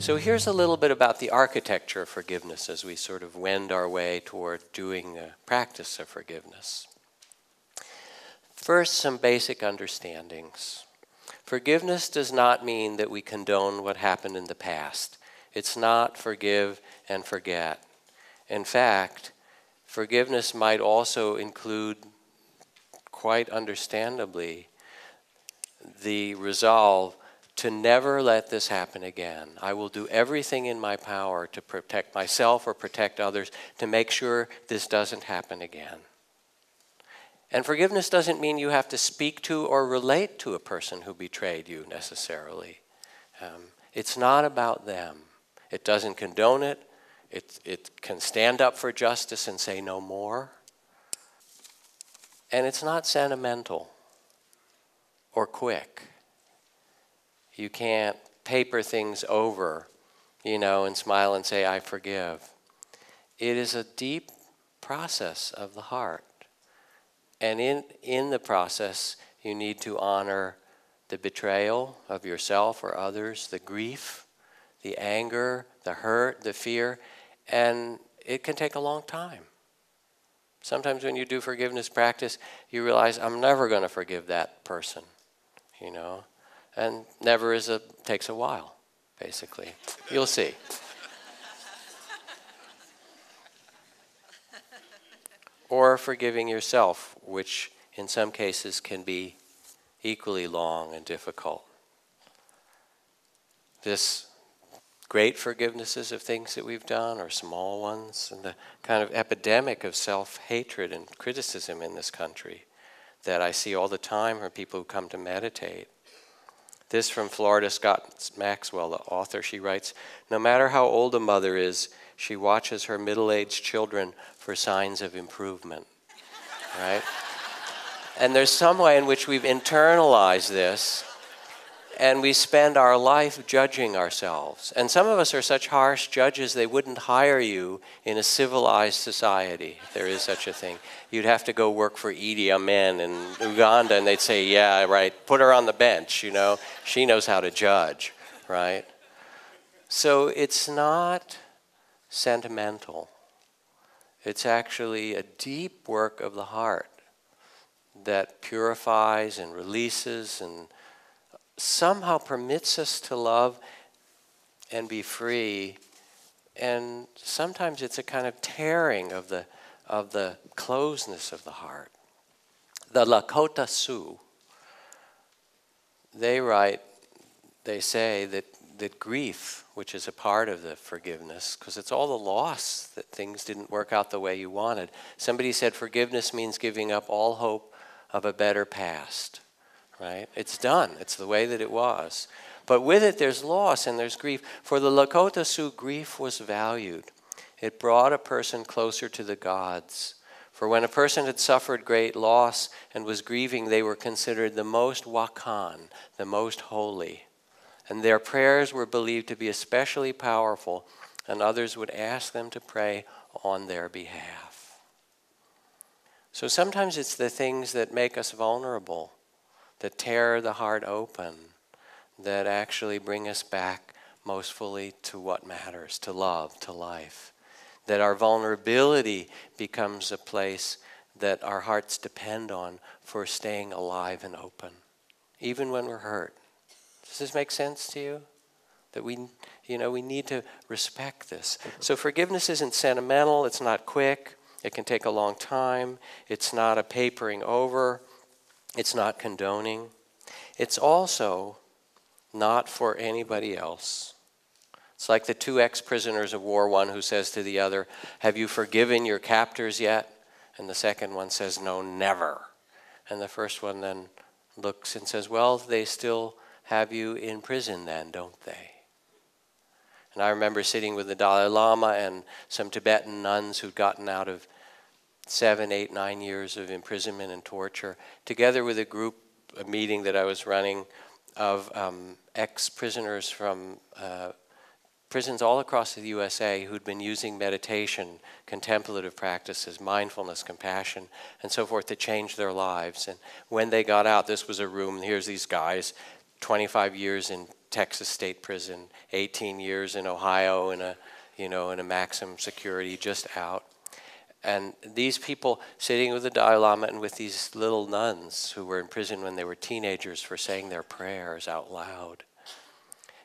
So here's a little bit about the architecture of forgiveness as we sort of wend our way toward doing the practice of forgiveness. First, some basic understandings. Forgiveness does not mean that we condone what happened in the past. It's not forgive and forget. In fact, forgiveness might also include, quite understandably, the resolve to never let this happen again. I will do everything in my power to protect myself or protect others to make sure this doesn't happen again. And forgiveness doesn't mean you have to speak to or relate to a person who betrayed you necessarily. It's not about them. It doesn't condone it. It can stand up for justice and say no more. And it's not sentimental or quick. You can't paper things over, and smile and say, I forgive. It is a deep process of the heart. And in the process, you need to honor the betrayal of yourself or others, the grief, the anger, the hurt, the fear, and it can take a long time. Sometimes when you do forgiveness practice, you realize, I'm never going to forgive that person, and never takes a while, basically. You'll see. Or forgiving yourself, which in some cases can be equally long and difficult. This great forgivenesses of things that we've done or small ones, and the kind of epidemic of self-hatred and criticism in this country that I see all the time from people who come to meditate. This from Florida Scott Maxwell, the author, she writes, no matter how old a mother is, she watches her middle-aged children for signs of improvement, right? And there's some way in which we've internalized this, and we spend our life judging ourselves. And some of us are such harsh judges, they wouldn't hire you in a civilized society, if there is such a thing. You'd have to go work for Idi Amin in Uganda, and they'd say, yeah, right, put her on the bench, she knows how to judge, right? So it's not sentimental. It's actually a deep work of the heart that purifies and releases and somehow permits us to love and be free. And sometimes it's a kind of tearing of the closeness of the heart. The Lakota Sioux, they say that grief, which is a part of the forgiveness, because it's all the loss that things didn't work out the way you wanted. Somebody said forgiveness means giving up all hope of a better past, right? It's done. It's the way that it was. But with it, there's loss and there's grief. For the Lakota Sioux, grief was valued. It brought a person closer to the gods. For when a person had suffered great loss and was grieving, they were considered the most wakan, the most holy. And their prayers were believed to be especially powerful, and others would ask them to pray on their behalf. So sometimes it's the things that make us vulnerable, that tear the heart open, that actually bring us back most fully to what matters, to love, to life. That our vulnerability becomes a place that our hearts depend on for staying alive and open, even when we're hurt. Does this make sense to you? That we need to respect this. So forgiveness isn't sentimental, it's not quick, it can take a long time, it's not a papering over, it's not condoning. It's also not for anybody else. It's like the two ex-prisoners of war, one who says to the other, have you forgiven your captors yet? And the second one says, no, never. And the first one then looks and says, well, they still have you in prison then, don't they? And I remember sitting with the Dalai Lama and some Tibetan nuns who'd gotten out of 7, 8, 9 years of imprisonment and torture, together with a meeting that I was running of ex-prisoners from prisons all across the USA who'd been using meditation, contemplative practices, mindfulness, compassion, and so forth to change their lives. And when they got out, this was a room, and here's these guys, 25 years in Texas State Prison, 18 years in Ohio in a maximum security, just out. And these people sitting with the Dalai Lama and with these little nuns who were in prison when they were teenagers for saying their prayers out loud.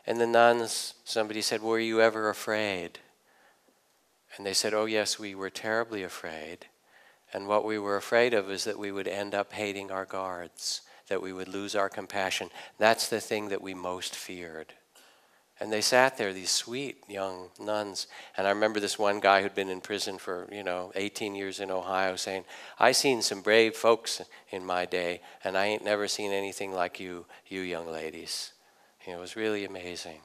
And the nuns, somebody said, "Were you ever afraid?" And they said, "Oh yes, we were terribly afraid. And what we were afraid of is that we would end up hating our guards, that we would lose our compassion. That's the thing that we most feared." And they sat there, these sweet young nuns. And I remember this one guy who'd been in prison for, 18 years in Ohio saying, "I seen some brave folks in my day, and I ain't never seen anything like you young ladies." It was really amazing.